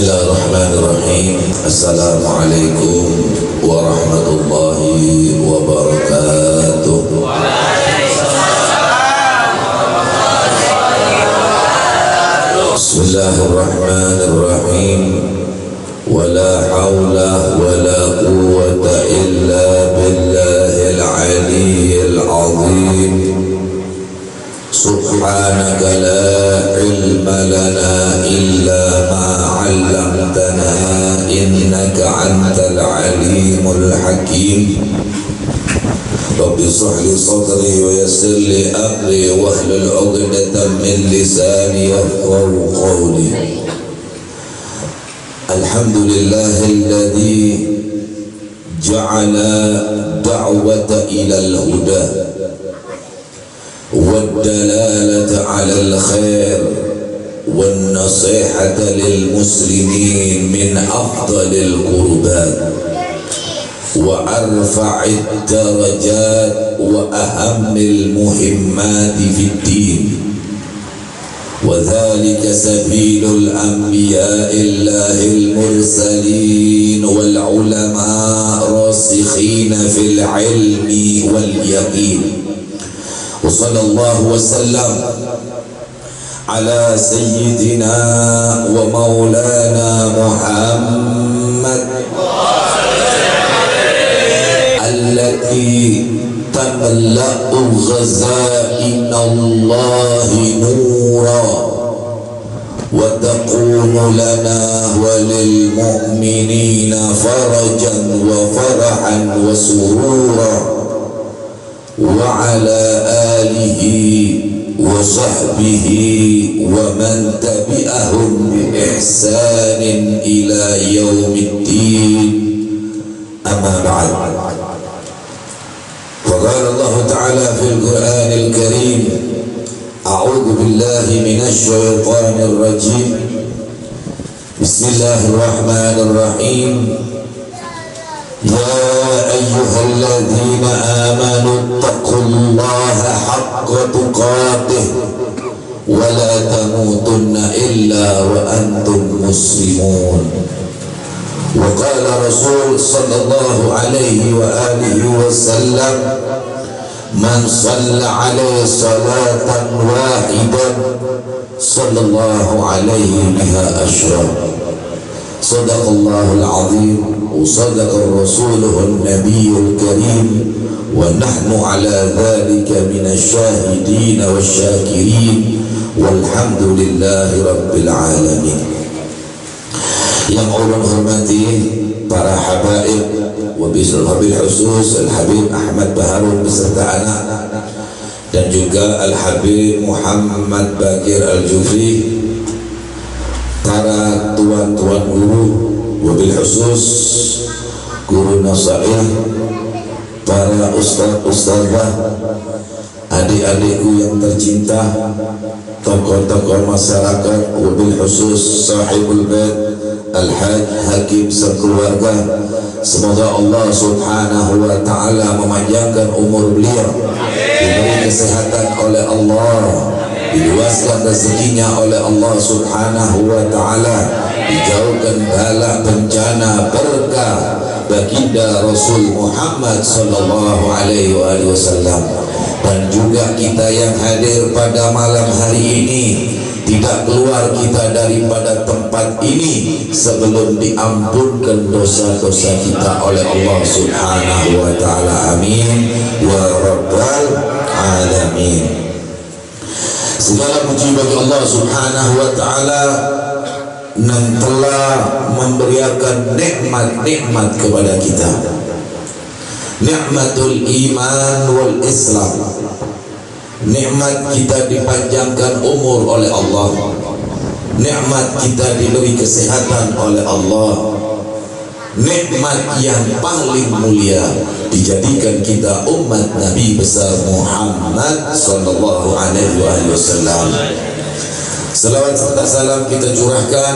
Bismillahirrahmanirrahim. Assalamualaikum warahmatullahi wabarakatuh. Bismillahirrahmanirrahim. Wala hawla wala quwwata illa billahil aliyyil azim. Subhanaka la ilma lana illa ma 'allamtana innaka antal alimul hakim. Rabbi shrah li sadri wa yassir li amri wahlul 'uqdatam min lisani yafqahu qawli. Alhamdulillahilladzi ja'ala da'wata ilal huda والدلالة على الخير والنصيحة للمسلمين من أفضل القربات وأرفع الدرجات وأهم المهمات في الدين، وذلك سبيل الأنبياء الله المرسلين والعلماء راسخين في العلم واليقين. وصلى الله وسلم على سيدنا ومولانا محمد التي تملأ غزائن الله نورا وتكون لنا وللمؤمنين فرجا وفرحا وسرورا، وعلى آله وصحبه ومن تبعهم بإحسان إلى يوم الدين. أما بعد، فقال الله تعالى في القرآن الكريم: أعوذ بالله من الشيطان الرجيم، بسم الله الرحمن الرحيم. يا أيها الذين آمنوا اتقوا الله حق تقاته ولا تموتن إلا وأنتم مسلمون. وقال رسول صلى الله عليه وآله وسلم: من صلى عليه صلاة واحدة صلى الله عليه بها أشرا. صدق الله العظيم وصدق رسوله النبي الكريم، ونحن على ذلك من الشاهدين والشاكرين، والحمد لله رب العالمين. Yang Allah hormati para habaib, wabil khusus Al-Habib Ahmad Baharun beserta anak, dan juga Al-Habib Muhammad Bakir Al-Jufri, para tuan-tuan guru, wabil khusus guru nasaih, para ustaz-ustazah, adik-adikku yang tercinta, tokoh-tokoh masyarakat, wabil khusus sahibul bait Al-Haj Hakim sekeluarga. Semoga Allah subhanahu wa ta'ala memanjangkan umur beliau, diberi kesehatan oleh Allah, diluaskan rezekinya oleh Allah subhanahu wa ta'ala, dijauhkan bala bencana berkah baginda Rasul Muhammad sallallahu alaihi wasallam. Dan juga kita yang hadir pada malam hari ini, tidak keluar kita daripada tempat ini sebelum diampunkan dosa-dosa kita oleh Allah subhanahu wa ta'ala. Amin wa rabbal alamin. Segala puji bagi Allah subhanahu wa ta'ala yang telah memberikan nikmat-nikmat kepada kita. Nikmatul iman wal islam. Nikmat kita dipanjangkan umur oleh Allah. Nikmat kita diberi kesehatan oleh Allah. Nikmat yang paling mulia, dijadikan kita umat Nabi besar Muhammad sallallahu alaihi wasallam. Selawat serta salam kita curahkan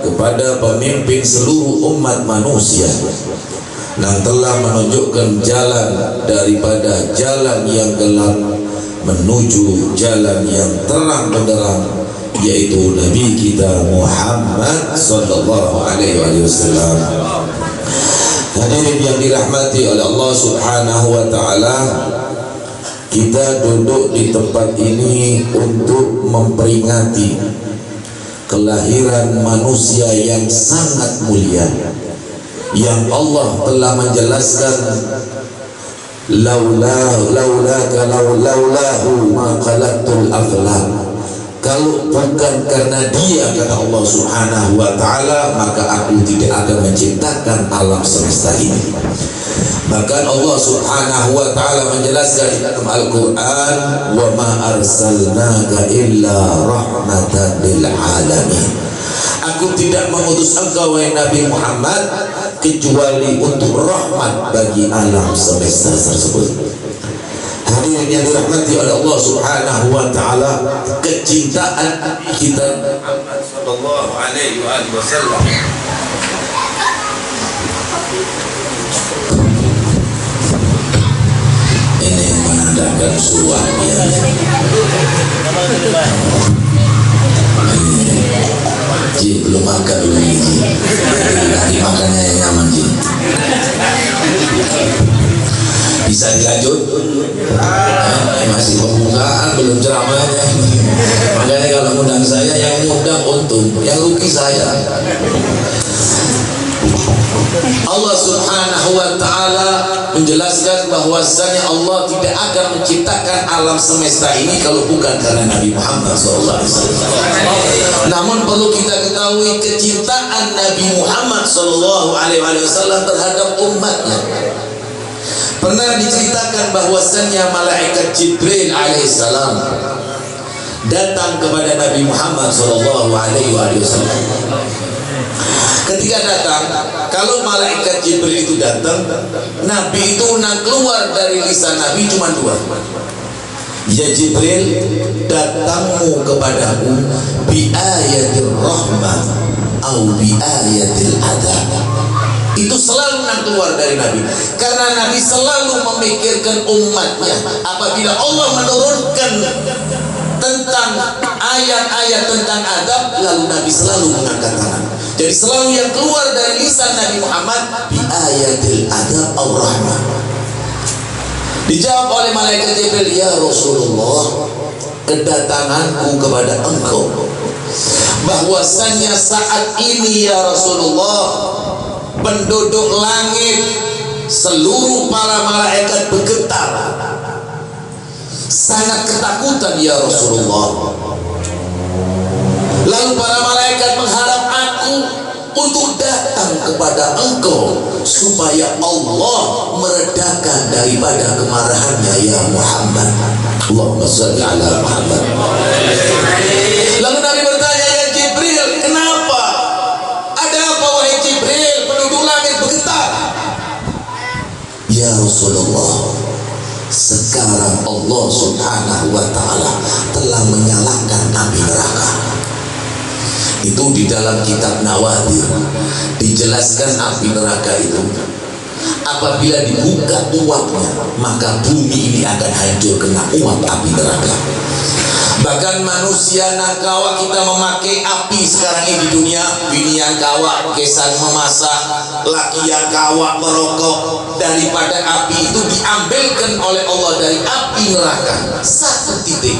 kepada pemimpin seluruh umat manusia yang telah menunjukkan jalan daripada jalan yang gelap menuju jalan yang terang benderang, yaitu Nabi kita Muhammad sallallahu alaihi wasallam. Hadirin yang dirahmati oleh Allah Subhanahu wa taala, kita duduk di tempat ini untuk memperingati kelahiran manusia yang sangat mulia, yang Allah telah menjelaskan laulahu ma khalaqtul aflaq. Kalau bukan karena dia, kata Allah Subhanahu wa ta'ala, maka aku tidak akan menciptakan alam semesta ini. Bahkan Allah Subhanahu wa ta'ala menjelaskan dalam Al-Quran, wa ma arsalnaka illa rahmatan lil alamin. Aku tidak mengutus engkau wahai Nabi Muhammad kecuali untuk rahmat bagi alam semesta tersebut. Hadirin yang dirahmati oleh Allah Subhanahu wa taala, kecintaan kita Muhammad sallallahu alaihi wasallam ini menandakan suaminya. Ji, belum makan dulu Ji. Nanti makannya yang nyaman Ji. Bisa dilanjut? Masih pembukaan, belum ceramahnya. Makanya kalau undang saya, yang undang untung, yang rugi saya. Allah Subhanahu wa ta'ala menjelaskan bahwasanya Allah tidak akan menciptakan alam semesta ini kalau bukan karena Nabi Muhammad SAW. Namun perlu kita ketahui kecintaan Nabi Muhammad SAW terhadap umatnya. Pernah diceritakan bahwasannya malaikat Jibril alaihissalam datang kepada Nabi Muhammad SAW. Ketika datang, kalau malaikat Jibril itu datang, Nabi itu keluar dari lisan Nabi cuma dua. Ya Jibril, datangmu kepadaku bi ayatir rahmah atau bi ayatil adab. Itu selalu keluar dari Nabi, karena Nabi selalu memikirkan umatnya. Apabila Allah menurunkan tentang ayat-ayat tentang adab, lalu Nabi selalu mengangkat tangan. Jadi selalu yang keluar dari lisan Nabi Muhammad bi ayatil adab ar-rahmah. Dijawab oleh malaikat Jibril, ya Rasulullah, kedatanganku kepada engkau bahwasannya saat ini ya Rasulullah, penduduk langit seluruh para malaikat bergetar, sangat ketakutan ya Rasulullah. Lalu para malaikat mengharap aku untuk datang kepada engkau supaya Allah meredakan daripada kemarahannya ya Muhammad. Allahumma shalli ala Muhammad. Lalu Nabi bertanya, ya Jibril, kenapa? Ada apa wahai Jibril? Penduduk langit bergetar. Ya Rasulullah, sekarang Allah Subhanahu wa ta'ala telah menyalakan api neraka. Itu di dalam kitab Nawadir dijelaskan api neraka itu apabila dibuka uapnya, maka bumi ini akan hancur kena uap api neraka. Bahkan manusia nangkawa kita memakai api sekarang ini di dunia, bini yang kawa kesan memasak, laki yang kawa merokok, daripada api itu diambilkan oleh Allah dari api neraka satu titik,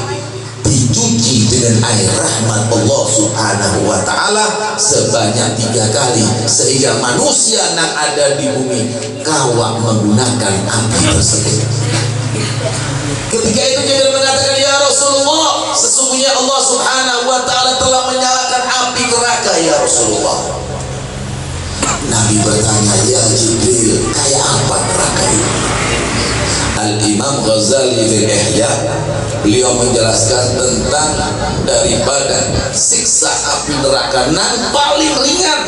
dicuci dengan air rahmat Allah Subhanahu wa ta'ala sebanyak 3 kali, sehingga manusia yang ada di bumi kawa menggunakan api tersebut. Ketika itu Jibril mengatakan, ya Rasulullah, sesungguhnya Allah Subhanahu wa ta'ala telah menyalakan api neraka ya Rasulullah. Nabi bertanya, ya Jibril, kayak apa neraka itu? Al-Imam Ghazali bin Ihya, beliau menjelaskan tentang daripada siksa api neraka yang paling ringan,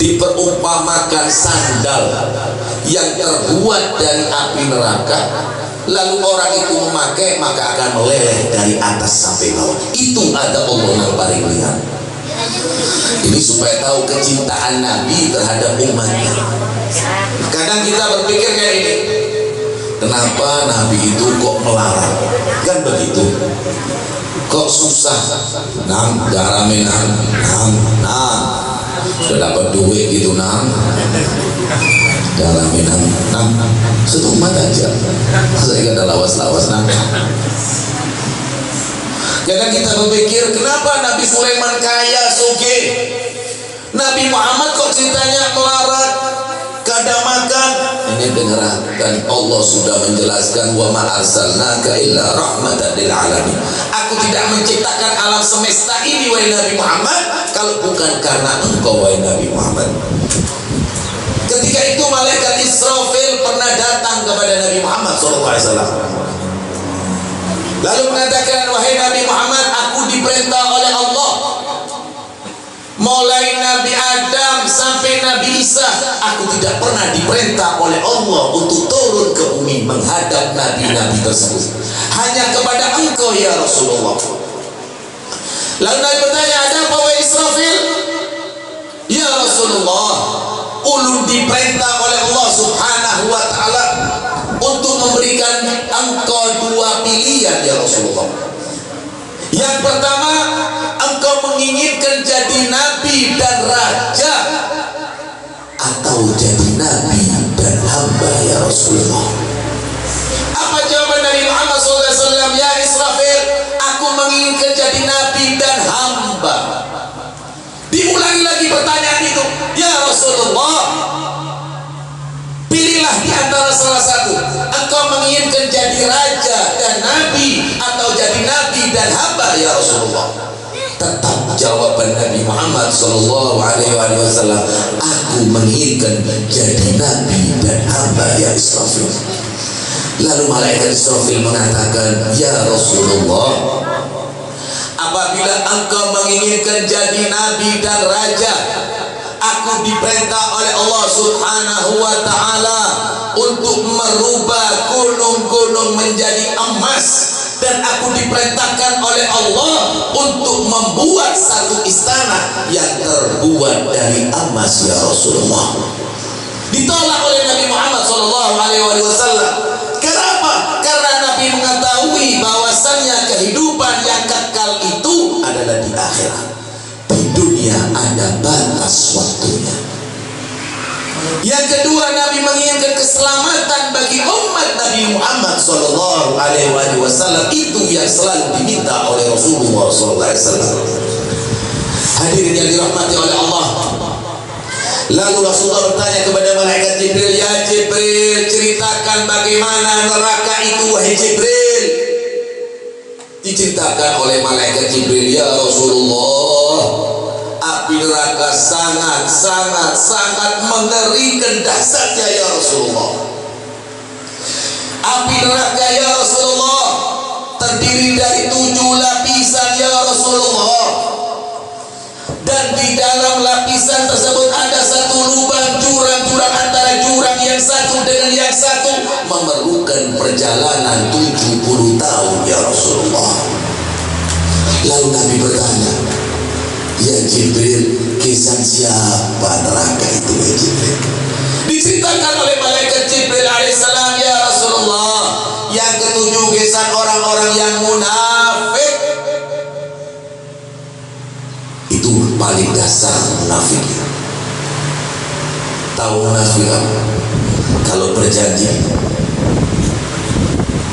diperumpamakan sandal yang terbuat dari api neraka, lalu orang itu memakai maka akan meleleh dari atas sampai bawah. Itu ada Allah yang paling ringan. Ini supaya tahu kecintaan Nabi terhadap umatnya. Kadang kita berpikir kayak ini, kenapa Nabi itu kok melarang? Kan begitu. kok susah. Nang garame nang sudah dapat duit gitu nang garame nang setumat aja. Saya kata lawas nang. Kadang kita berpikir kenapa Nabi Sulaiman kaya sugih, Nabi Muhammad kok ceritanya melarat, kada makan. Ini dengarkan, Allah sudah menjelaskan wa ma arsalnaka illa rahmatan lil alamin. Aku tidak menciptakan alam semesta ini wahai Nabi Muhammad kalau bukan karena engkau wahai Nabi Muhammad. Ketika itu malaikat Israfil pernah datang kepada Nabi Muhammad SAW, lalu mengatakan, wahai Nabi Muhammad, aku diperintah oleh Allah mulai Nabi Adam sampai Nabi Isa, aku tidak pernah diperintah oleh Allah untuk turun ke bumi menghadap nabi-nabi tersebut, hanya kepada engkau ya Rasulullah. Lalu Nabi bertanya, ada apa wahai Israfil? Ya Rasulullah, ulun diperintah oleh Allah Subhanahu wa ta'ala untuk memberikan engkau dua pilihan ya Rasulullah. Yang pertama, engkau menginginkan jadi nabi dan raja atau jadi nabi dan hamba ya Rasulullah. Apa jawaban Nabi Muhammad SAW? Ya Israfil, aku menginginkan jadi nabi dan hamba. Diulangi lagi pertanyaan itu, ya Rasulullah, pilihlah di antara salah satu. Engkau menginginkan jadi raja dan nabi atau jadi nabi dan hamba ya Rasulullah. Tetap jawaban Nabi Muhammad SAW, aku menginginkan jadi nabi dan hamba ya Israfil. Lalu malaikat Israfil mengatakan, ya Rasulullah, apabila engkau menginginkan jadi nabi dan raja, aku diperintah oleh Allah Subhanahu wa ta'ala untuk merubah gunung-gunung menjadi emas, dan aku diperintahkan oleh Allah untuk membuat satu istana yang terbuat dari emas ya Rasulullah. Ditolak oleh Nabi Muhammad SAW. Kenapa? Karena Nabi mengetahui bahwasannya kehidupan yang kekal itu adalah di akhirat. Di dunia ada batas waktunya. Yang kedua, Nabi menginginkan keselamatan bagi umat Nabi Muhammad SAW. Itu yang selalu diminta oleh Rasulullah SAW. Hadirin yang dirahmati oleh Allah. Lalu Rasulullah bertanya kepada malaikat Jibril, ya Jibril, ceritakan bagaimana neraka itu wahai Jibril. Diceritakan oleh malaikat Jibril, ya Rasulullah, api neraka sangat mengerikan dahsyatnya ya Rasulullah. Api neraka ya Rasulullah terdiri dari 7 lapisan ya Rasulullah, dan di dalam lapisan tersebut ada satu lubang jurang antara jurang yang satu dengan yang satu memerlukan perjalanan 70 tahun ya Rasulullah. Lalu Nabi bertanya, ya Jibril, kisah siapa neraka itu ya Jibril? Diceritakan oleh malaikat Jibril alaihissalam, ya Rasulullah, yang ketujuh kisah orang-orang yang munafik. Itu paling dasar munafik. Tahu munafik apa? Kalau berjanji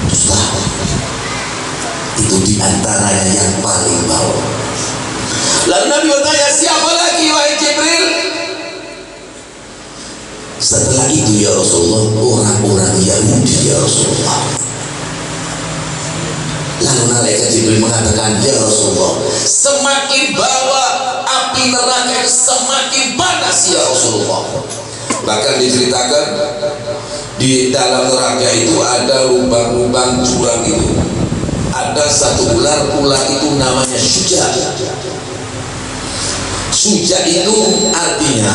susah. Itu diantaranya yang paling bawah. Lalu Nabi bertanya, siapa lagi wahai Jibril? Setelah itu ya Rasulullah, orang-orang Yahudi ya Rasulullah. Lalu malaikat Jibril mengatakan, ya Rasulullah, semakin bawah api neraka semakin panas ya Rasulullah. Bahkan diceritakan di dalam neraka itu ada lubang-lubang jurang itu. Ada satu ular itu namanya Syuja. Syuja itu artinya,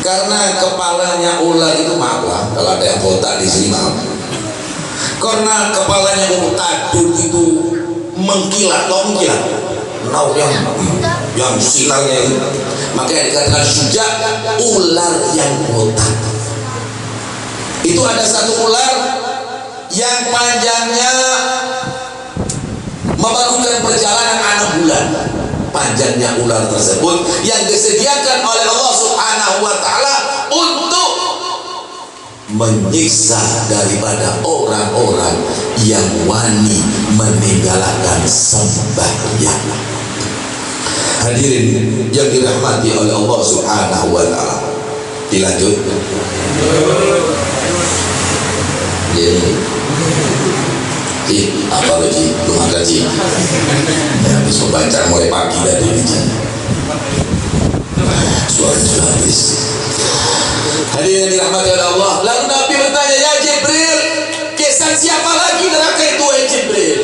karena kepalanya ular itu, maaf lah kalau ada yang botak di sini, maaf. Karena kepalanya tadul itu mengkilat, yang sinarnya itu, makanya dikatakan Syuja, ular yang botak. Itu ada satu ular yang panjangnya memerlukan perjalanan 6 bulan. Panjangnya ular tersebut yang disediakan oleh Allah Subhanahu wa Ta'ala untuk menyiksa daripada orang-orang yang wani meninggalkan sembahyang. Hadirin yang dirahmati oleh Allah Subhanahu wa Ta'ala. Dilanjut. Apa lagi? Rumah gaji. Habis membaca mulai pagi dari ini. Suara sudah habis. Hadirin dirahmati oleh Allah. Lalu Nabi bertanya, ya Jibril, kesan siapa lagi neraka itu, ya Jibril?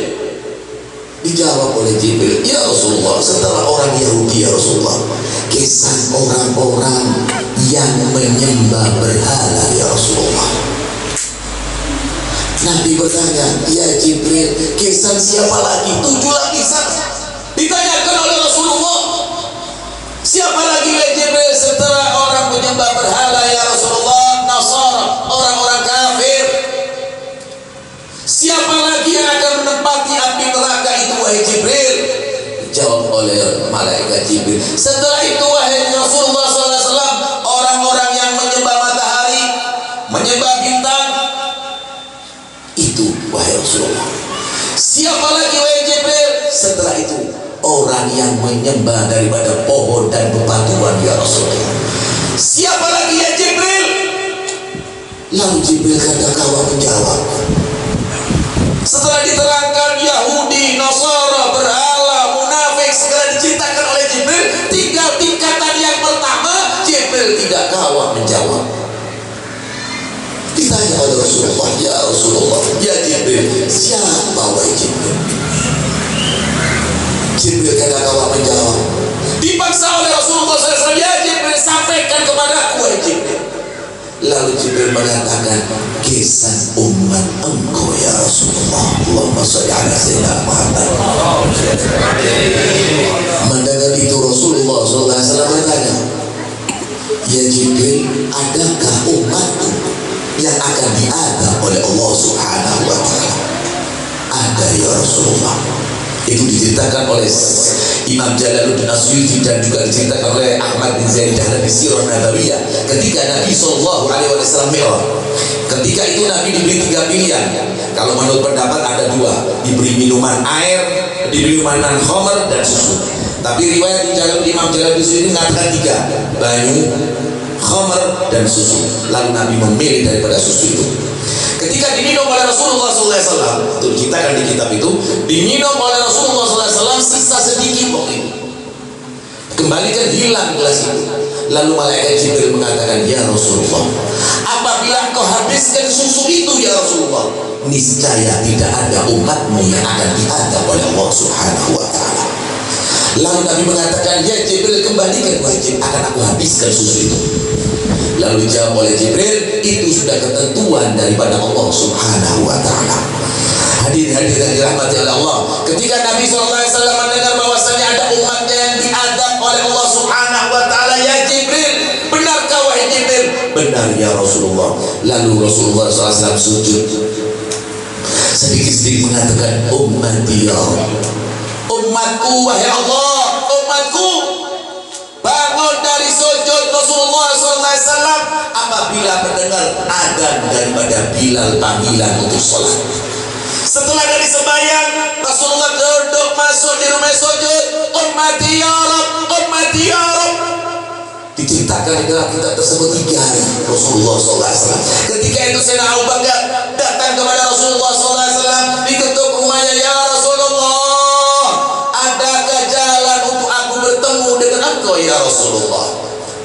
Dijawab oleh Jibril, ya Rasulullah, setelah orang Yahudi, ya Rasulullah, kesan orang-orang yang menyembah berhala, ya Rasulullah. Nabi bertanya, ya Jibril, kesan siapa lagi? 7 lagi ditanyakan oleh Rasulullah. Siapa lagi ya Jibril setelah orang menyembah berhala, ya Rasulullah? Nasara, orang-orang kafir. Siapa lagi yang akan menempati api neraka itu, wahai Jibril? Dijawab oleh malaikat Jibril, setelah itu wahai Rasulullah SAW, orang-orang yang menyembah matahari, menyembah bintang. Itu wahai Rasulullah. Siapa lagi wahai Jibril? Setelah itu orang yang menyembah daripada pohon dan bebatuan, ya Rasulullah. Siapa lagi ya Jibril? Lalu Jibril kadang-kala menjawab. Setelah diterangkan Yahudi, Nasara, berhala, munafik, segala diceritakan oleh Jibril, tinggal tingkatan yang pertama, Jibril tidak kawat menjawab. Ditanya oleh Rasulullah, ya Rasulullah, ya Jibril, siapa wahai Jibril? Jibril kadang-kala menjawab. Dipaksa oleh Rasulullah SAW, ya Jibril, sampaikan kepadaku wahai Jibril. Lalu Jibril mengatakan, kisah umat engkau ya Rasulullah. Allahumma sholli ala sayyidina Muhammad. Mendengar itu Rasulullah SAW bertanya, ya Jibril, adakah umatku yang akan diadab oleh Allah Subhanahu wa Ta'ala? Ada ya Rasulullah. Itu diceritakan oleh Imam Jalaluddin Asyuti dan juga diceritakan oleh Ahmad bin Zaid Dahlawi Sirah Nabawiyah ketika Nabi SAW Mi'raj. Ketika itu Nabi diberi 3 pilihan. Kalau menurut pendapat ada 2, diberi minuman air, diberi minuman khamr dan susu. Tapi riwayat Imam Jalaluddin Asyuti mengatakan 3, banyu, khamr dan susu. Lalu Nabi memilih daripada susu itu. Ketika diminum oleh Rasulullah SAW, itu diceritakan di kitab itu, diminum oleh Rasulullah SAW, sisa sedikit waktu itu. Kembalikan hilang gelas itu. Lalu malaikat Jibril mengatakan, ya Rasulullah, apabila engkau habiskan susu itu ya Rasulullah, niscaya tidak ada umatmu yang akan diadab oleh Allah Subhanahu wa Ta'ala. Lalu Nabi mengatakan, ya Jibril, kembalikan wajib, akan aku habiskan susu itu. Lalu dijawab oleh Jibril, itu sudah ketentuan daripada Allah Subhanahu wa Ta'ala. Hadirin yang dirahmati oleh Allah, ketika Nabi SAW mendengar bahwasanya ada umatnya yang diadab oleh Allah Subhanahu wa Ta'ala, ya Jibril, benarkah wahai Jibril? Benar ya Rasulullah. Lalu Rasulullah SAW sujud, sedikit-sedikit mengatakan, ummati ya Rabb, umatku wahai Allah, umatku. Bangun dari sujud Rasulullah SAW apabila mendengar adzan daripada Bilal panggilan untuk sholat. Setelah dari sembahyang, Rasulullah duduk masuk di rumah sujud, ummati ya Rabb, ummati ya Rabb. Diceritakan dalam kitab tersebut 3 hari Rasulullah SAW. Ketika itu Sayyidina Abu Bakar datang kepada Rasulullah SAW, diketuk rumahnya, ya Rasulullah, adakah jalan untuk aku bertemu dengan engkau ya Rasulullah?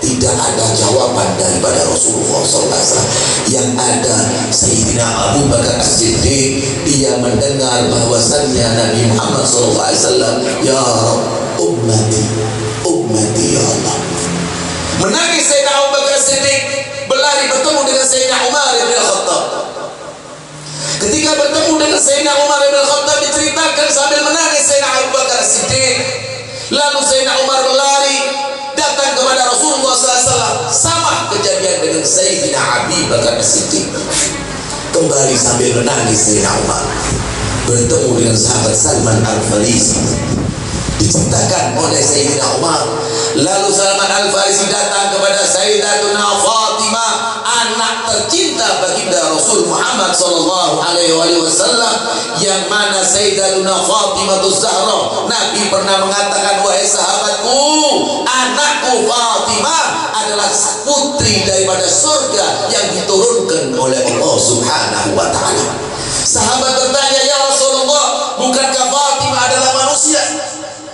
Tidak ada jawaban daripada Rasulullah SAW. Yang ada Sayyidina Abu Bakar As-Siddiq, dia mendengar bahwasannya Nabi Muhammad SAW, ya Rabb, ummati, ummati ya Allah. Menangis Sayyidina Abu Bakar As-Siddiq, berlari bertemu dengan Sayyidina Umar bin Khattab. Ketika bertemu dengan Sayyidina Umar bin Khattab, diceritakan sambil menangis Sayyidina Abu Bakar As-Siddiq. Lalu Sayyidina Umar berlari datang kepada Rasulullah SAW. Sama kejadian dengan Sayyidina Abi Bakar As-Siddiq. Kembali sambil menangis Sayyidina Umar bertemu dengan sahabat Salman Al-Farisi, diceritakan oleh Sayyidina Umar. Lalu Salman Al-Farisi datang kepada Sayyidatuna Fatimah, anak tercinta baginda Rasul Muhammad sallallahu alaihi wasallam, yang mana Sayyidatuna Fatimah Zahra, Nabi pernah mengatakan, wahai sahabatku, anakku Fatimah adalah putri daripada surga yang diturunkan oleh Allah Subhanahu wa taala. Sahabat bertanya, ya Rasulullah, bukankah Fatimah adalah manusia?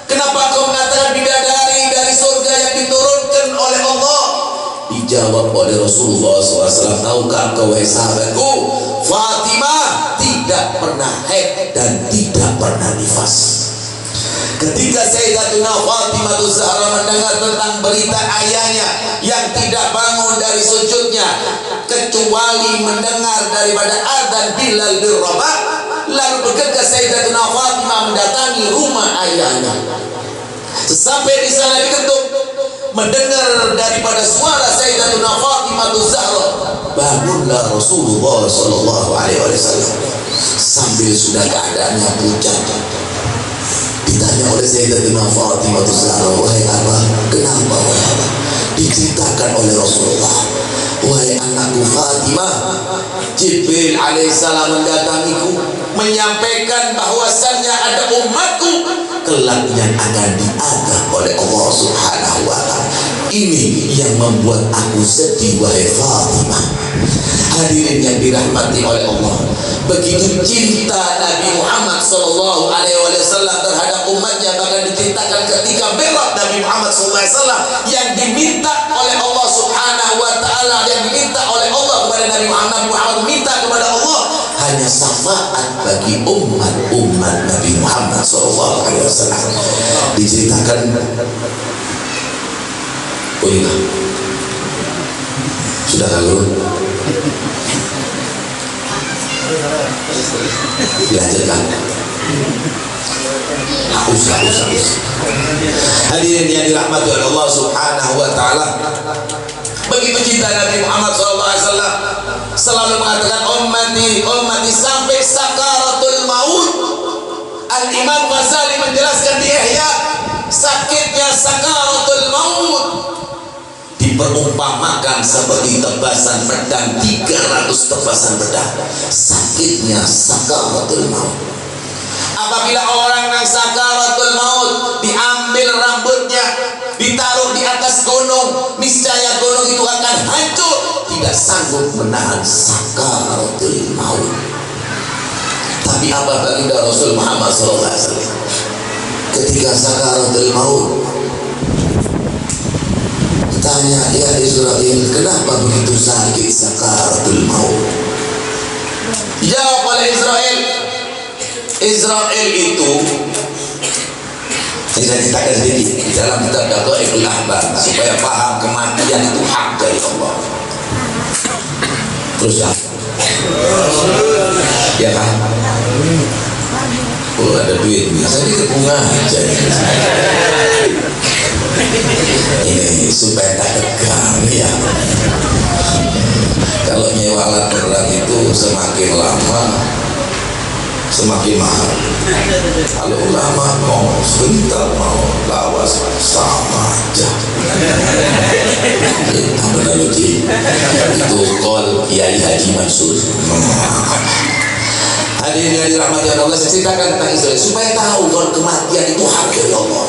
Kenapa kau mengatakan bidadari dari surga yang diturunkan oleh Allah? Dijawab oleh Rasulullah SAW, tahukah kau wahai sahabatku, Fatimah tidak pernah haid dan tidak pernah nifas. Ketika Sayyidatuna Fatimah Zahra mendengar tentang berita ayahnya yang tidak bangun dari sujudnya kecuali mendengar daripada adzan Bilal bin Rabah, lalu bergegas Sayyidatuna Fatimah mendatangi rumah ayahnya. Sampai di sana diketuk, mendengar daripada suara Sayyidatuna Fatimah Zahra, bangunlah Rasulullah sallallahu alaihi wasallam sambil sudah keadaannya pucat. Ditanya oleh Sayyidatuna Fatimah Zahra, wahai abah, kenapa wahai abah? Diceritakan oleh Rasulullah, wahai anakku Fatimah, Jibril alaihissalam mendatangiku menyampaikan bahwasannya ada umatku kelak yang akan diazab oleh Allah Subhanahu wa taala. Ini yang membuat aku sedih wahai Fatimah. Hadirin yang dirahmati oleh Allah, begitu cinta Nabi Muhammad sallallahu alaihi wasallam terhadap umatnya, bahkan diceritakan ketika Mi'raj Nabi Muhammad sallallahu alaihi wasallam yang diminta oleh Allah Subhanahu wa taala, yang diminta oleh Allah kepada Nabi Muhammad minta kepada Allah hanya syafaat bagi umat Nabi Muhammad sallallahu alaihi wasallam. Diceritakan sudah lalu dilanjutkan. Haus. Hadirin yang dirahmati oleh Allah Subhanahu wa taala, begitu cinta Nabi Muhammad SAW selalu mengatakan ummati sampai sakaratul maut. Al-Imam Ghazali menjelaskan di Ihya, sakitnya sakaratul maut diperumpamakan seperti tebasan pedang, 300 tebasan pedang. Sakitnya sakaratul maut. Apabila orang yang sakaratul maut diambil rambutnya, ditaruh di atas gunung, niscaya gunung itu akan hancur, tidak sanggup menahan sakaratul maut. Tapi apa baginda Rasul Muhammad SAW ketika sakaratul maut tanya, ya Israel, kenapa begitu sakit sakaratul maut? Jawab oleh Israel itu, saya ceritakan sedikit di dalam kitab Daqaiqul Ahbar supaya paham kematian itu hak dari Allah. Terus ya kan? Oh, ada duit nih, saya dikit bunga aja ini supaya tak tegang ya. Kalau nyewa alat berat itu semakin lama semakin mahal. Kalau lama mau sebentar mau lawas sama aja. Apa analogi itu kol Kiai Haji Mansur. Hadirin yang dirahmati Allah, saya ceritakan tentang Israel supaya tahu kalau kematian itu hak dari Allah.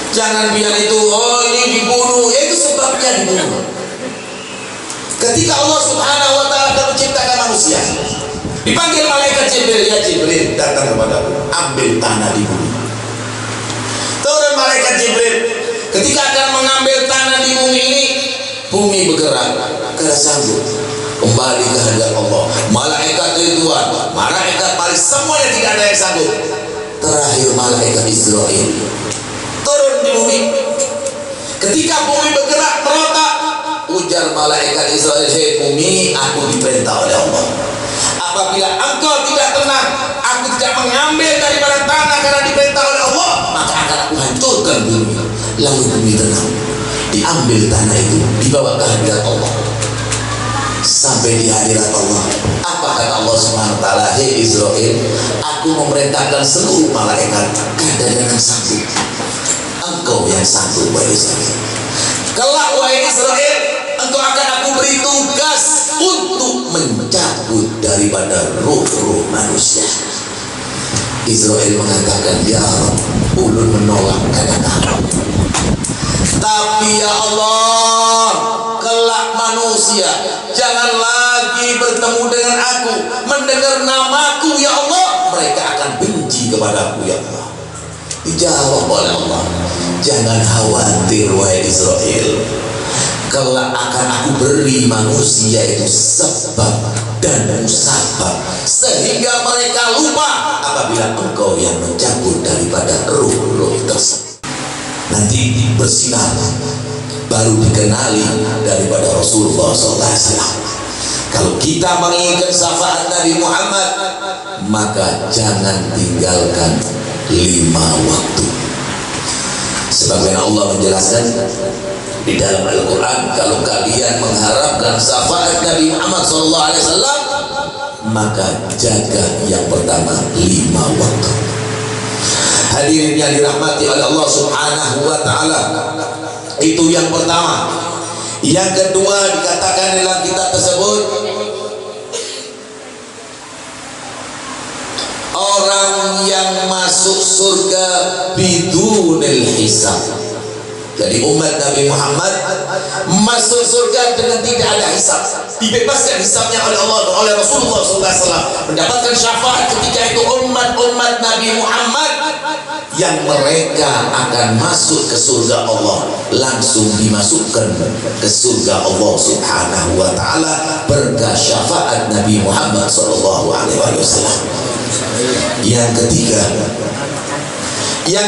Jangan biar itu, oh ini dibunuh, ya itu sebabnya dibunuh. Ketika Allah Subhanahu wa taala akan menciptakan manusia, dipanggil malaikat Jibril, ya Jibril datang kepadaku, ambil tanah di bumi. Turun malaikat Jibril, ketika akan mengambil tanah di bumi ini, bumi bergerak, tidak sanggup kembali ke hadirat Allah. Malaikat Ridwan, malaikat Malik, semuanya tidak ada yang sanggup. Terakhir malaikat Israel turun di bumi. Ketika bumi bergerak merontak, ujar malaikat Israel, hei bumi, aku diperintah oleh Allah, apabila engkau tidak tenang, aku tidak mengambil daripada tanah karena diperintah oleh Allah, maka akan aku hancurkan bumi. Lalu bumi tenang, diambil tanah itu, dibawa ke hadirat Allah. Sampai di hadirat Allah, apa kata Allah Subhanahu wa taala, hei Israel, Aku memerintahkan seluruh malaikat, kadang satu. Engkau yang satu, wahai Israel. Kelak wahai Israel, engkau akan aku beri tugas untuk mencabut daripada ruh-ruh manusia. Israel mengatakan, ya Rabb, ulun menolak kehendak-Mu. Tapi ya Allah, kelak manusia jangan lagi bertemu dengan aku, mendengar namaku ya Allah, mereka akan benci kepadaku ya Allah. Dijawab oleh Allah, jangan khawatir wahai Israel, kelak akan aku beri manusia itu sebab dan musabab, sehingga mereka lupa apabila engkau yang mencabut daripada ruh-ruh tersebut. Nanti bersinar, baru dikenali daripada Rasulullah SAW. Kalau kita menginginkan syafaat Nabi Muhammad, maka jangan tinggalkan 5 waktu. Sebagaimana Allah menjelaskan di dalam Al-Quran, kalau kalian mengharapkan syafaat Nabi Muhammad SAW, maka jaga yang pertama 5 waktu. Hadirin yang dirahmati oleh Allah Subhanahu wa Ta'ala, itu yang pertama. Yang kedua dikatakan dalam kitab tersebut, orang yang masuk surga bidunil hisab. Jadi umat Nabi Muhammad masuk surga dengan tidak ada hisab, dibebaskan hisabnya oleh Allah, oleh Rasulullah SAW, mendapatkan syafaat ketika itu umat-umat Nabi Muhammad yang mereka akan masuk ke surga Allah, langsung dimasukkan ke surga Allah Subhanahu wa Ta'ala berkah syafaat Nabi Muhammad SAW. Yang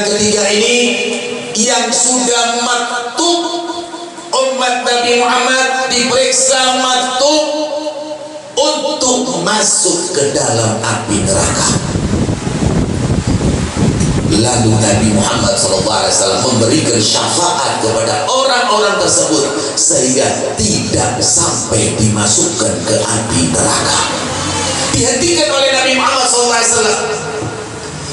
ketiga ini, yang sudah maktub, umat Nabi Muhammad diperiksa maktub untuk masuk ke dalam api neraka. Lalu Nabi Muhammad SAW memberikan syafaat kepada orang-orang tersebut sehingga tidak sampai dimasukkan ke api neraka. Dihentikan oleh Nabi Muhammad SAW.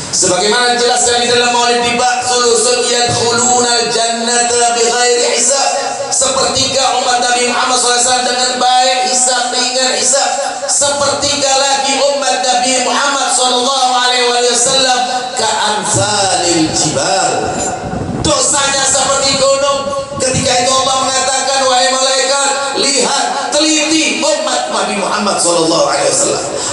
Sebagaimana dijelaskan di dalam Maulid Tiba, sulusun yadkhulunal jannata bighairi hisab. Sepertiga umat Nabi Muhammad SAW dengan baik hisab, ringan hisab. Sepertiga lagi umat Nabi Muhammad SAW ka'amsalil jibal, dosanya seperti gunung. Ketika itu Allah mengatakan, wahai malaikat, lihat, teliti umat Nabi Muhammad SAW.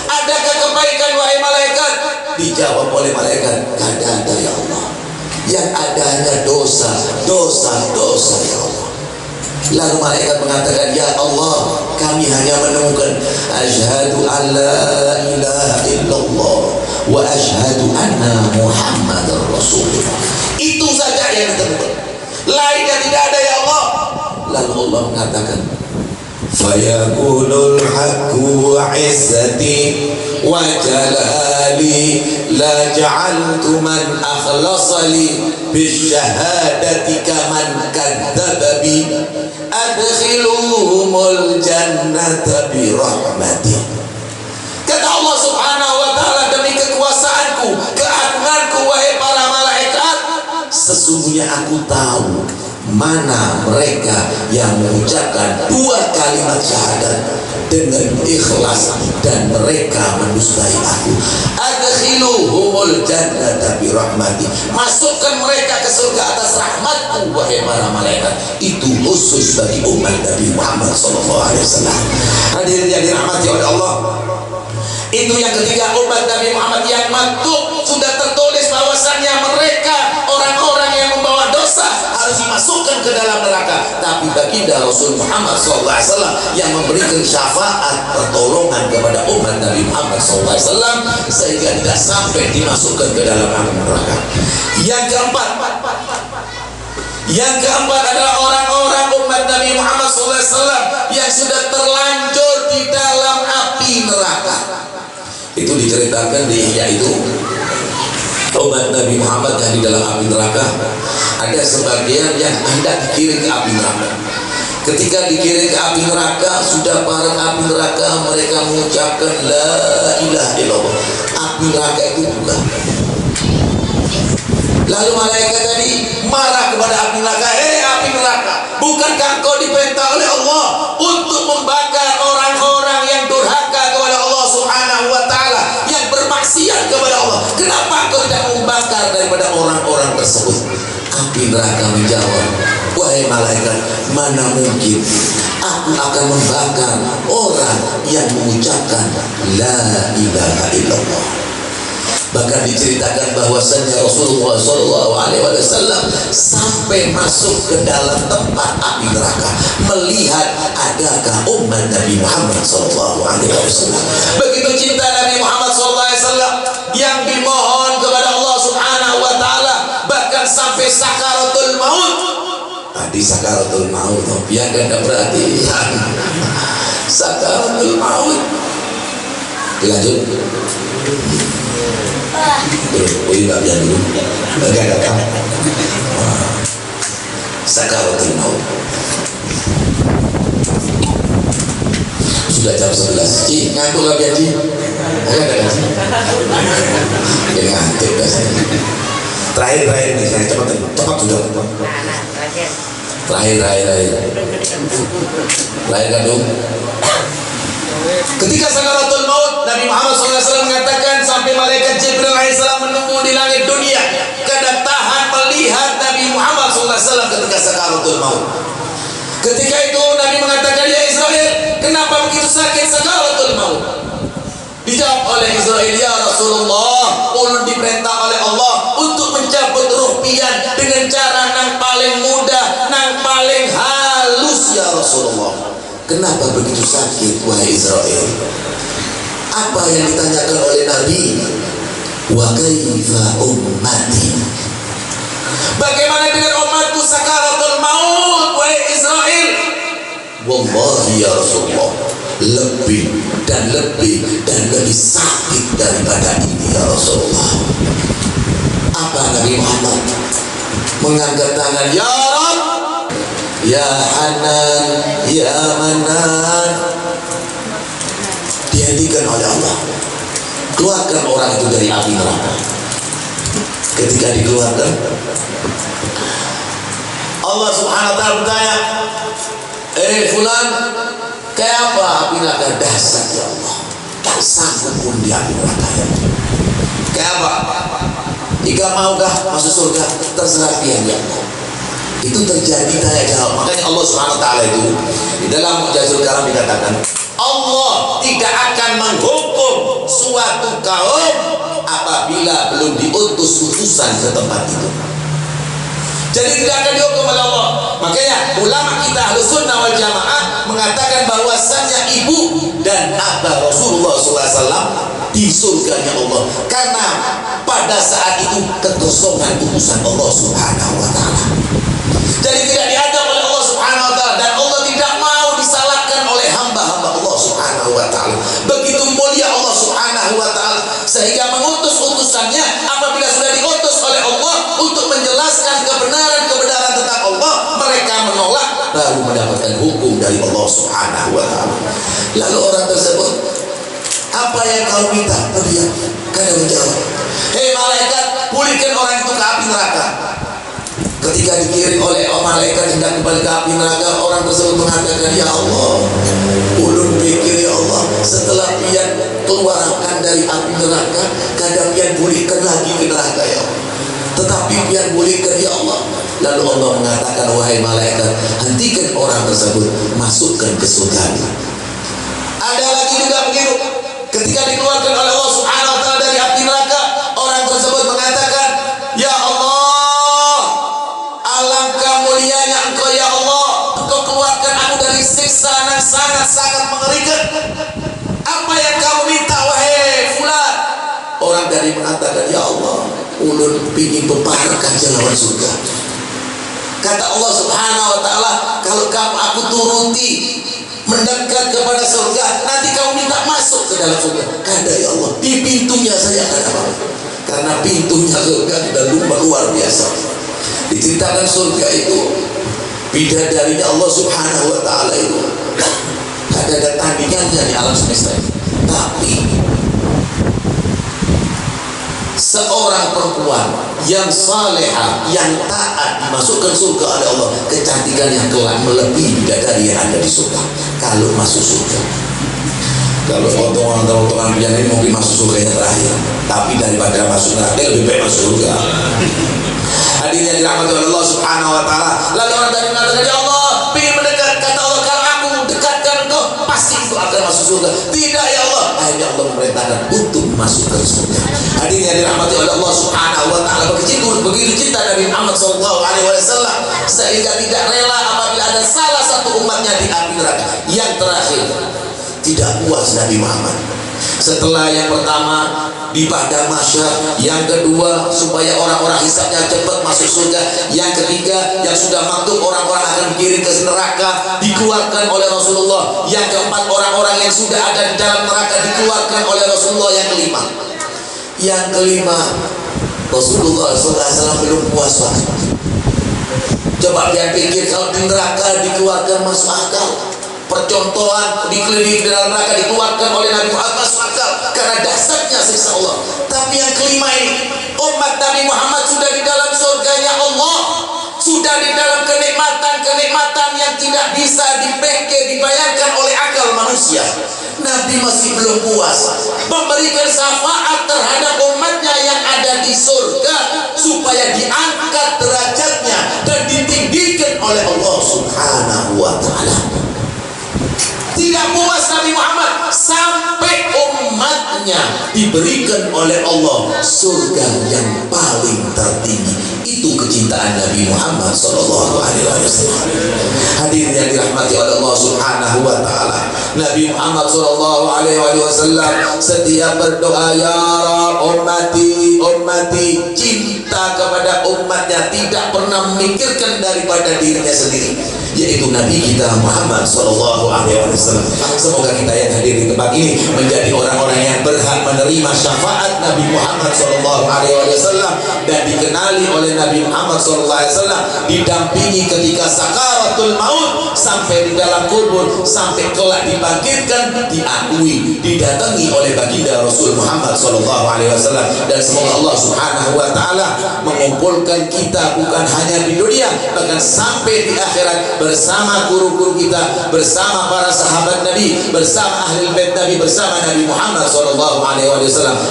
Adakah kebaikan wahai malaikat? Dijawab oleh malaikat, tidak ada ya Allah. Yang ada hanya dosa, dosa, dosa ya Allah. Lalu malaikat mengatakan, ya Allah, kami hanya menemukan asyhadu an la ilaha illallah wa asyhadu anna Muhammadar Rasulullah. Itu saja yang ditemukan, lainnya tidak ada ya Allah. Lalu Allah mengatakan, fayaqulul haqqu wa izzati wa jalali la ja'altu man akhlasali bisyahadati kaman kadzdzaba bi adkhiluhumul jannata bi rahmati. Kata Allah Subhanahu wa Ta'ala, demi kekuasaanku, keagunganku wahai para malaikat, sesungguhnya aku tahu mana mereka yang mengucapkan 2 kalimat syahadat dengan ikhlas dan mereka mendustai aku. Adkhiluhumul jannata bi rahmati, masukkan mereka ke surga atas rahmatku wahai para malaikat. Itu khusus bagi umat Nabi Muhammad SAW. Hadirin yang dirahmati oleh Allah, itu yang ketiga, umat Nabi Muhammad yang maktub sudah tertulis bahwasannya mereka orang-orang yang membawa dosa harus dimasukkan ke dalam neraka. Tapi baginda Rasul Muhammad SAW yang memberikan syafaat pertolongan kepada umat Nabi Muhammad SAW sehingga tidak sampai dimasukkan ke dalam api neraka. Yang keempat adalah orang-orang umat Nabi Muhammad SAW yang sudah terlanjur di dalam api neraka. Itu diceritakan di Ihya itu, umat Nabi Muhammad yang di dalam api neraka, ada sebagian yang hendak dikirim ke api neraka. Ketika dikirim ke api neraka, sudah para api neraka mereka mengucapkan la ilaha illallah. Api api neraka itu juga. Lalu malaikat tadi marah kepada api neraka. Api neraka, bukankah engkau diperintah oleh Allah untuk membakar orang-orang yang durhaka kepada Allah Subhanahu wa ta'ala, yang bermaksiat kepada Allah? Kenapa engkau tidak membakar daripada orang-orang tersebut? Api neraka menjawab, wahai malaikat, mana mungkin aku akan membakar orang yang mengucapkan la ilaha illallah. Bahkan diceritakan bahwasannya Rasulullah SAW sampai masuk ke dalam tempat api neraka melihat adakah umat Nabi Muhammad SAW. Begitu cinta Nabi Muhammad SAW yang dimohon kepada Allah Subhanahu wa ta'ala, bahkan sampai sakaratul maut. Di sakaratul maut, biar gak perhatian. Sakaratul maut. Dilanjut. Oh iya, biar dulu. Gak datang. Sakaratul maut. Sudah jam 11. Ci, ngantuk gak biar Ci? Agak ada Ci? Jadi ngantuk dah saya. Terakhir nih, saya cepat sudah. Terakhir kandung. Ketika sakaratul maut, Nabi Muhammad SAW mengatakan sampai malaikat Jibril alaihissalam menunggu di langit dunia karena tahan melihat Nabi Muhammad SAW ketika sakaratul maut. Ketika itu Nabi mengatakan, ya Israel, kenapa begitu sakit sakaratul maut? Dijawab oleh Israel, ya Rasulullah, ulun diperintah oleh Allah untuk mencabut ruh pian dengan cara yang paling mudah, yang paling halus, ya Rasulullah. Kenapa begitu sakit, wahai Israel? Apa yang ditanyakan oleh Nabi? Wa kaifa ummati? Bagaimana dengan umatku sakaratul maut, wahai Israel? Wallahi ya Rasulullah, lebih dan lebih sakit daripada ini ya Rasulullah. Apa Nabi Muhammad? Mengangkat tangan, ya Rabb, ya Hanan, ya Manan. Dihentikan oleh Allah. Keluarkan orang itu dari api neraka. Ketika dikeluarkan, Allah Subhanahu wa ta'ala bertanya, fulan, kayak apa api neraka? Dahsyat ya Allah, tak sanggup pun di api neraka ya. Kayak apa? Jika maukah masuk surga, terserah pilihan ya Allah. Itu terjadi tanya jawab. Makanya Allah Subhanahu wa ta'ala itu di dalam Mu'jizul Karam dikatakan, Allah tidak akan menghukum suatu kaum apabila belum diutus utusan ke tempat itu. Jadi tidak akan dihukum oleh Allah. Makanya ulama kita Ahlus Sunnah wal Jamaah mengatakan bahwasannya ibu dan abah Rasulullah SAW di surganya Allah, karena pada saat itu kekosongan utusan Allah Subhanahu wa ta'ala. Jadi tidak diadab oleh Allah Subhanahu wa ta'ala, dan Allah tidak mau disalahkan oleh hamba-hamba Allah Subhanahu wa ta'ala. Begitu mulia Allah Subhanahu wa ta'ala sehingga mengutus utusannya. Apabila sudah diutus oleh Allah untuk menjelaskan kebenaran tentang Allah, mereka menolak, baru mendapatkan hukum dari Allah Subhanahu wa ta'ala. Lalu orang tersebut, apa yang kau minta? Dia kadang menjawab, hei malaikat, pulihkan orang itu ke api neraka. Ketika dikirim oleh malaikat hendak kembali ke api neraka, orang tersebut mengatakan, ya Allah, ulun pikir ya Allah, setelah pian keluarkan dari api neraka, kadang pian pulihkan lagi ke neraka ya Allah. Tetapi pian pulihkan ya Allah. Lalu Allah mengatakan, wahai malaikat, hentikan orang tersebut, masukkan ke surga. Ada lagi juga begitu. Ketika dikeluarkan oleh Allah Subhanahu wa ta'ala dari api neraka, orang tersebut mengatakan, ya Allah, alangkah mulianya Engkau ya Allah, Engkau keluarkan aku dari siksa yang sangat-sangat mengerikan. Apa yang kamu minta wahai fulan? Orang tadi mengatakan, ya Allah, ulun pingin beparkan jalan surga. Kata Allah Subhanahu wa ta'ala, kalau kamu aku turuti mendekat kepada surga, nanti kamu minta masuk ke dalam surga. Kata ya Allah, di pintunya saya akan apa? Karena pintunya surga sudah luar biasa. Diceritakan surga itu, bidadarinya Allah Subhanahu wa ta'ala itu ada tandingannya di alam semesta ini. Tapi seorang perempuan yang salehah, yang taat dimasukkan surga oleh Allah, kecantikan yang kelak melebihi bidadari yang ada di surga kalau masuk surga. Kalau potongan pian ini mungkin masuk surga yang terakhir, tapi daripada masuk neraka lebih baik masuk surga. Hadirin yang dirahmati oleh Allah Subhanahu wa taala. Lalu orang tadi mengatakan, ya Allah, ingin mendekat, kata Allah, kalau aku dekatkan engkau pasti engkau akan masuk surga. Tidak ya Allah. Akhirnya Allah memerintahkan untuk masuk ke surga. Hadirin yang dirahmati oleh Allah Subhanahu wa taala, begitu cinta Nabi Muhammad SAW sehingga tidak rela apabila ada salah satu umatnya di api neraka. Yang terakhir, tidak puas Nabi Muhammad. Setelah yang pertama di padang mahsyar, yang kedua supaya orang-orang hisabnya cepat masuk surga, yang ketiga yang sudah maktub orang-orang akan dikirim ke neraka dikeluarkan oleh Rasulullah, yang keempat orang-orang yang sudah ada di dalam neraka dikeluarkan oleh Rasulullah, yang kelima Rasulullah SAW belum puas Pak. Coba dia pikir kalau di neraka dikeluarkan masuk akal. Percontohan dikelilingi dalam neraka dikeluarkan oleh Nabi Muhammad masuk akal karena dasarnya siksa Allah. Tapi yang kelima ini, umat Nabi Muhammad sudah di dalam surganya Allah, sudah di dalam kenikmatan yang tidak bisa dibayangkan oleh akal manusia. Nabi masih belum puas memberikan syafaat terhadap umatnya yang ada di surga supaya diangkat derajatnya dan ditinggikan oleh Allah Subhanahu wa taala. Tidak puas Nabi Muhammad sampai umatnya diberikan oleh Allah surga yang paling tertinggi. Itu kecintaan Nabi Muhammad SAW. Hadirin yang dirahmati oleh Allah Subhanahu wa taala, Nabi Muhammad SAW setiap berdoa, ya Rab ummati ummati, cinta kepada umatnya, tidak pernah memikirkan daripada dirinya sendiri, yaitu Nabi kita Muhammad SAW. Semoga kita yang hadir di tempat ini menjadi orang-orang yang berhak menerima syafaat Nabi Muhammad SAW dan dikenali oleh Nabi Muhammad SAW, didampingi ketika sakaratul maut sampai di dalam kubur, sampai kelak dibangkitkan, diakui, didatangi oleh baginda Rasul Muhammad SAW. Dan semoga Allah Subhanahu wa taala mengumpulkan kita bukan hanya di dunia, bahkan sampai di akhirat bersama guru-guru kita, bersama para sahabat Nabi, bersama ahli bait Nabi, bersama Nabi Muhammad SAW.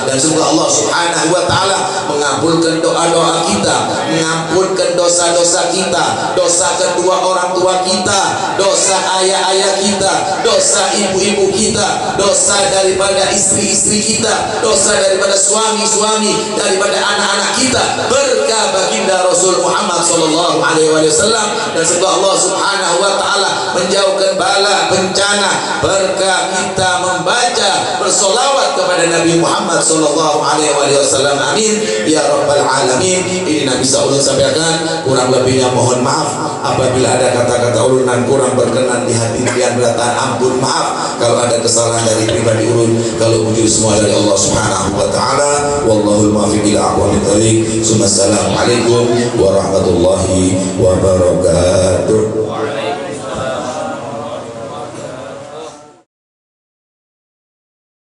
Dan semoga Allah Subhanahu wa taala mengabulkan doa-doa kita, mengampunkan dosa-dosa kita, dosa kedua orang tua kita, dosa ayah-ayah kita, dosa ibu-ibu kita, dosa daripada istri-istri kita, dosa daripada suami-suami, daripada anak-anak kita, berkah baginda Rasul Muhammad SAW. Dan semoga Allah Subhanahu wa taala menjauhkan bala bencana berkah kita membaca bersolawat kepada Nabi Muhammad SAW. Amin ya rabbal alamin. Ini Nabi Saul sampaikan, kurang lebihnya mohon maaf apabila ada kata-kata ulun dan kurang berkenan di hati kalian, beratakan ampun maaf kalau ada kesalahan dari pribadi ulun. Kalau puji semua dari Allah Subhanahu wa taala. Wallahul muwaffiq ila aqwamit thoriq. Assalamualaikum warahmatullahi wabarakatuh.